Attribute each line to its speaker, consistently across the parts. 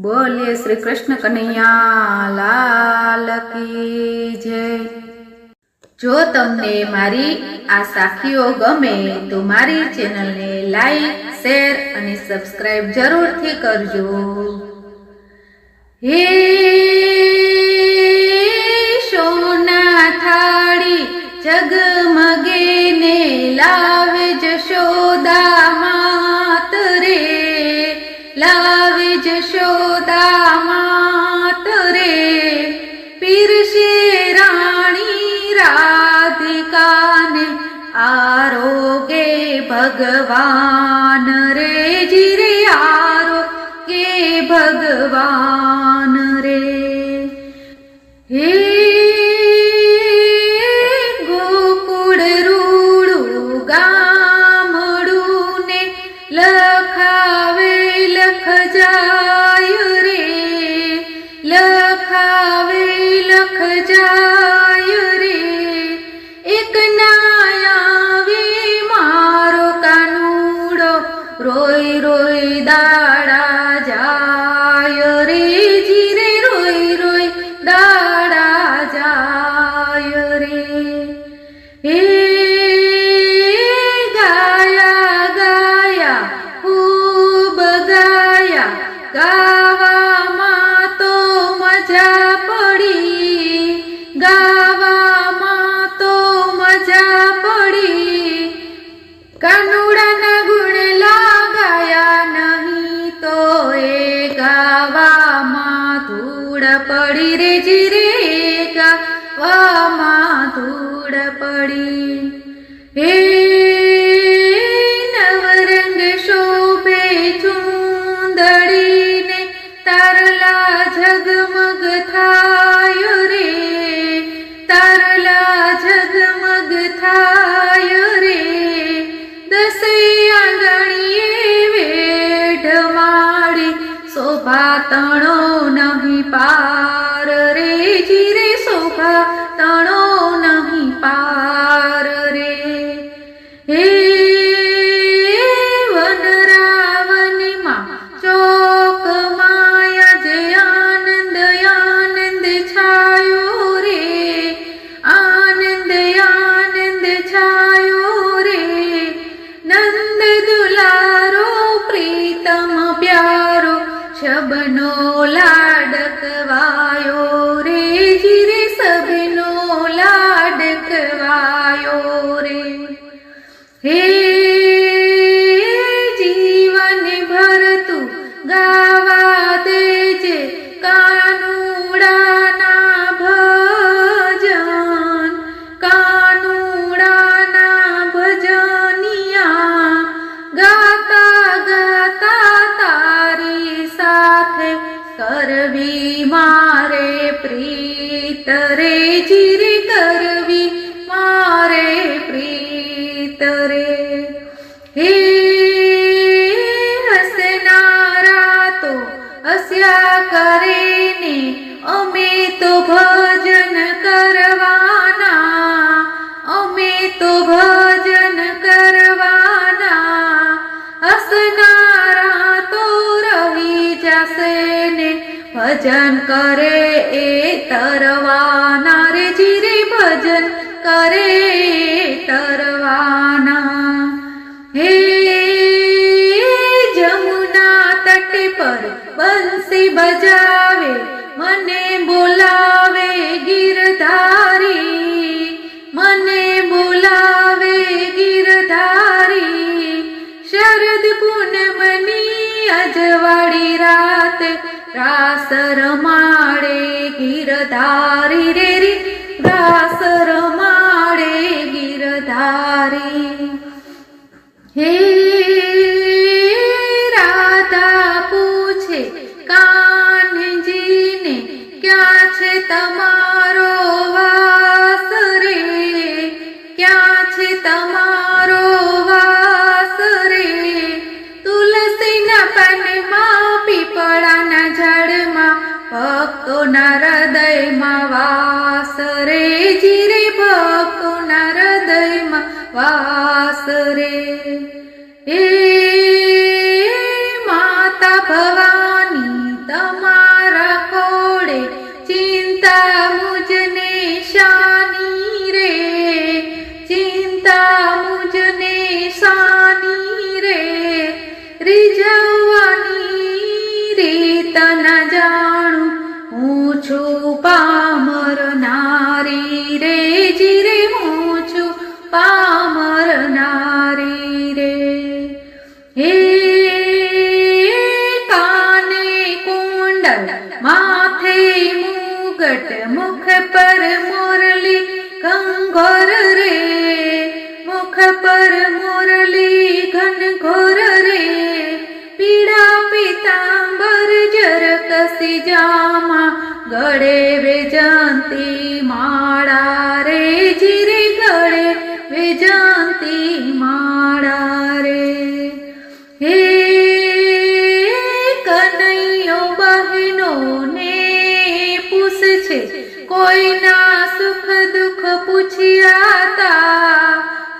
Speaker 1: बोलिए श्री कृष्ण कन्हैया लाल की जय। जो तमने मारी आ साखीओ गमे तो मारी चेनल ने लाइक शेर अने सब्सक्राइब जरूर थी करजो। हे सोना थाड़ी जगमगे ने लावे जशोदा मात रे, लावे जशोदा मात रे। पीरसे राणी राधिका ने आरोगे भगवान रे, जीरे आरोगे भगवान रे। हे गोकुळ रूडू गामडू ने लखावे लख जाय रे, लखावे लख जाय रे। एक नायावे मारो कानूड़ो रोई रोई दाड़ा जाय रे, जीरे रोई रोई दाड़ा जाय रे। हे गाया गाया खूब गाया, गावामां तो मजा पड़ी, गावामां तो मजा पड़ी। कानूड़ाना गुण लगाया नहीं तो ए गावामां धूड़ पड़ी रे, जीरे गावामां धूड़ पड़ी। हे नवरंग शोभे चूंदड़ी ने तारला झगमग थाय रे, तारला झगमग थाय रे। दसे आंगणीए वेढ माड़ी शोभा तणो नहीं पार रे, जीरे शोभा तणो नहीं पार रे। हे वनरावनी मां चौक माया जे आनंद आनंद छायो रे, आनंद आनंद छायो रे। नंद दुलारो प्रीतम प्यारो शबनो लाडकवायो रे, जीरे सबनो लाडकवायो रे। हे जीवन भर तू गावा देजे कानूड़ाना भजन, कानूड़ाना भजनिया। गाता गाता तारी साथे करवी मारे प्रीत रे, जीरे करवी मारे प्रीत रे। हे हसनारा तो हस्या करे ने अमे तो भजन करवाना, अमे तो भजन करवाना। हसनारा तो रही जासे ने भजन करे ए तरवाना रे, जीरे भजन करे ए तरवाना। हे जमुना तट पर बंसी बजावे मने बोलावे गिरधारी, मने बोलावे गिरधारी। शरद पूनमनी अजवाड़ी रात रास रमाड़े गिरधारी रे रे, रास रमाड़े गिरधारी। हे राधा पूछे कान्हजी ने क्या छे तमारो वास रे, क्या छे तमारो वास रे। तुलसीना पाનમાં પીપળાના ઝાડમાં ભક્તોના હૃદયમાં વાસ રે, જીરે ભક્તોના હૃદયમાં વાસ રે। हे माता भवानी तम રીત ના જાણું, હું છું પામર નારી રે જીરે, હું છું પામર નારી રે. હે કાને કુંડલ માથે મુગટ, મુખ પર મુરલી ઘનઘોર રે, મુખ પર મુરલી ઘનઘોર રે. પીળા પીતાંબર જર કસી જામા, ગળે વેજંતી માળા રે જીરે, ગળે વેજંતી માળા રે. હે કનૈયો બહેનો ને પૂછે, કોઈના સુખ દુઃખ પૂછ્યાતા,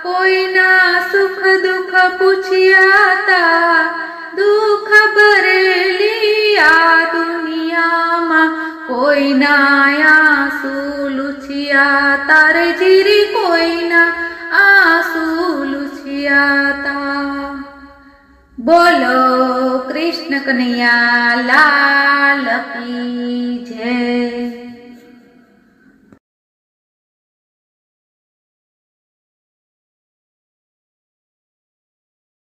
Speaker 1: કોઈના સુખ દુઃખ પૂછ્યાતા. દુઃખ ભરેલી આ દુનિયામાં કોઈના આંસુ લૂછ્યાતા રે જીરી, કોઈના આંસુ લૂછ્યાતા. બોલો કૃષ્ણ કનૈયા લાલ